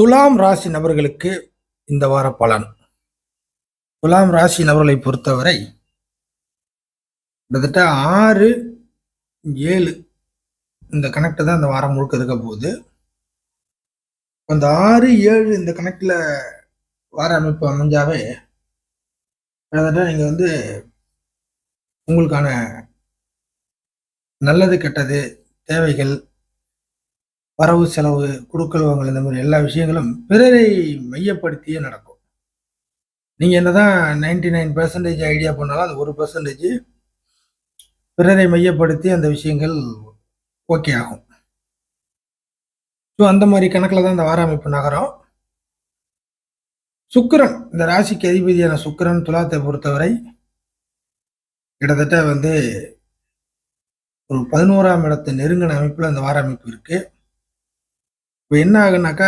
துலாம் ராசி நபர்களுக்கு இந்த வார பலன். துலாம் ராசி நபர்களை பொறுத்தவரை கிட்டத்தட்ட 6, 7 இந்த கணக்கு தான் இந்த வாரம் முழுக்க இருக்க போகுது. அந்த 6, 7 இந்த கணக்குல வார அமைப்பு அமைஞ்சாவே கிட்டத்தட்ட நீங்க உங்களுக்கான நல்லது கெட்டது தேவைகள் வரவு செலவு குடுக்கல் வாங்கல் இந்த மாதிரி எல்லா விஷயங்களும் பிறரை மையப்படுத்தியே நடக்கும். நீங்க என்னதான் 99% ஐடியா பண்ணாலும் அது 1% பிறரை மையப்படுத்தி அந்த விஷயங்கள் ஓகே ஆகும். ஸோ அந்த மாதிரி கணக்கில் தான் இந்த வார அமைப்பு நகரம். சுக்கிரன், இந்த ராசிக்கு அதிபதியான சுக்கிரன் துலாத்தை பொறுத்தவரை கிட்டத்தட்ட ஒரு 11ஆம் இடத்தை நெருங்கின அமைப்புல அந்த வார அமைப்பு இருக்கு. இப்போ என்ன ஆகுனாக்கா,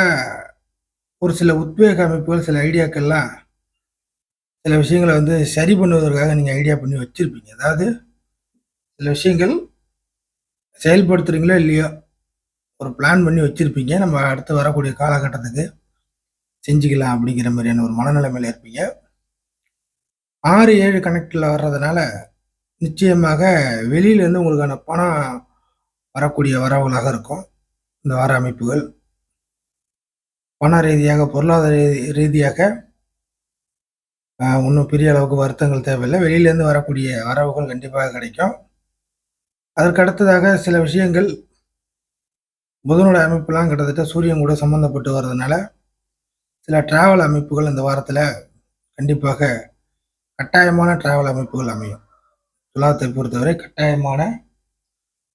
ஒரு சில உத்வேக அமைப்புகள், சில ஐடியாக்கள்லாம் சில விஷயங்களை சரி பண்ணுவதற்காக நீங்க ஐடியா பண்ணி வச்சிருப்பீங்க. அதாவது சில விஷயங்கள் செயல்படுத்துறீங்களோ இல்லையோ, ஒரு பிளான் பண்ணி வச்சிருப்பீங்க. நம்ம அடுத்து வரக்கூடிய காலகட்டத்துக்கு செஞ்சுக்கலாம் அப்படிங்கிற மாதிரியான ஒரு மனநிலைமையில இருப்பீங்க. 6, 7 கணக்கில் வர்றதுனால நிச்சயமாக வெளியிலேருந்து உங்களுக்கான பணம் வரக்கூடிய வரவுகளாக இருக்கும் இந்த வார அமைப்புகள். பண ரீதியாக, பொருளாதார ரீதியாக ஒன்றும் பெரிய அளவுக்கு வருத்தங்கள் தேவையில்லை. வெளியிலேருந்து வரக்கூடிய வரவுகள் கண்டிப்பாக கிடைக்கும். அதற்கு அடுத்ததாக சில விஷயங்கள் புதனோட அமைப்புலாம் கிட்டத்தட்ட சூரியன் கூட சம்மந்தப்பட்டு வர்றதுனால சில டிராவல் அமைப்புகள் இந்த வாரத்தில் கண்டிப்பாக கட்டாயமான டிராவல் அமைப்புகள் அமையும். துலாத்தை பொறுத்தவரை கட்டாயமான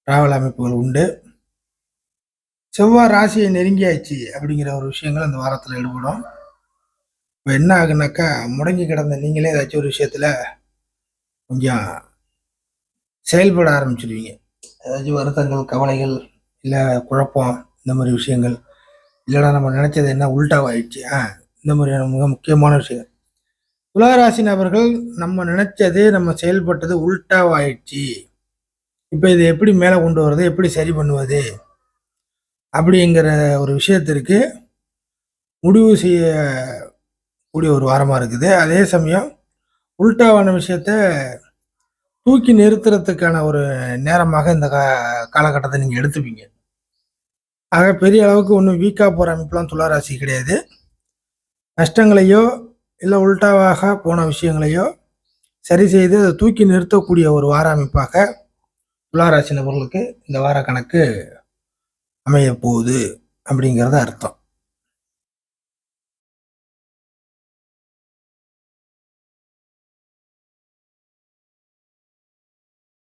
டிராவல் அமைப்புகள் உண்டு. செவ்வாய் ராசியை நெருங்கியாச்சு அப்படிங்கிற ஒரு விஷயங்கள் அந்த வாரத்தில் ஈடுபடும். இப்போ என்ன ஆகுனாக்கா, முடங்கி கிடந்த நீங்களே ஏதாச்சும் ஒரு விஷயத்துல கொஞ்சம் செயல்பட ஆரம்பிச்சிடுவீங்க. ஏதாச்சும் வருத்தங்கள், கவலைகள், இல்லை குழப்பம், இந்த மாதிரி விஷயங்கள், இல்லைனா நம்ம நினைச்சது என்ன உல்டாவாயிடுச்சு, இந்த மாதிரியான மிக முக்கியமான விஷயங்கள். துளாராசி நபர்கள் நம்ம நினைச்சது, நம்ம செயல்பட்டது உல்டாவாயிடுச்சு, இப்போ இது எப்படி மேலே கொண்டு வர்றது, எப்படி சரி பண்ணுவது அப்படிங்கிற ஒரு விஷயத்திற்கு முடிவு செய்யக்கூடிய ஒரு வாரமாக இருக்குது. அதே சமயம் உல்டாவான விஷயத்த தூக்கி நிறுத்துறதுக்கான ஒரு நேரமாக இந்த காலகட்டத்தை நீங்கள் எடுத்துப்பீங்க. ஆக பெரிய அளவுக்கு ஒன்றும் வீக்காக போகிற அமைப்புலாம் துளாராசி கிடையாது. நஷ்டங்களையோ இல்லை உல்டாவாக போன விஷயங்களையோ சரி செய்து அதை தூக்கி நிறுத்தக்கூடிய ஒரு வார அமைப்பாக துளாராசி நபர்களுக்கு இந்த வார கணக்கு அமைய போகுது அப்படிங்கிறது அர்த்தம்.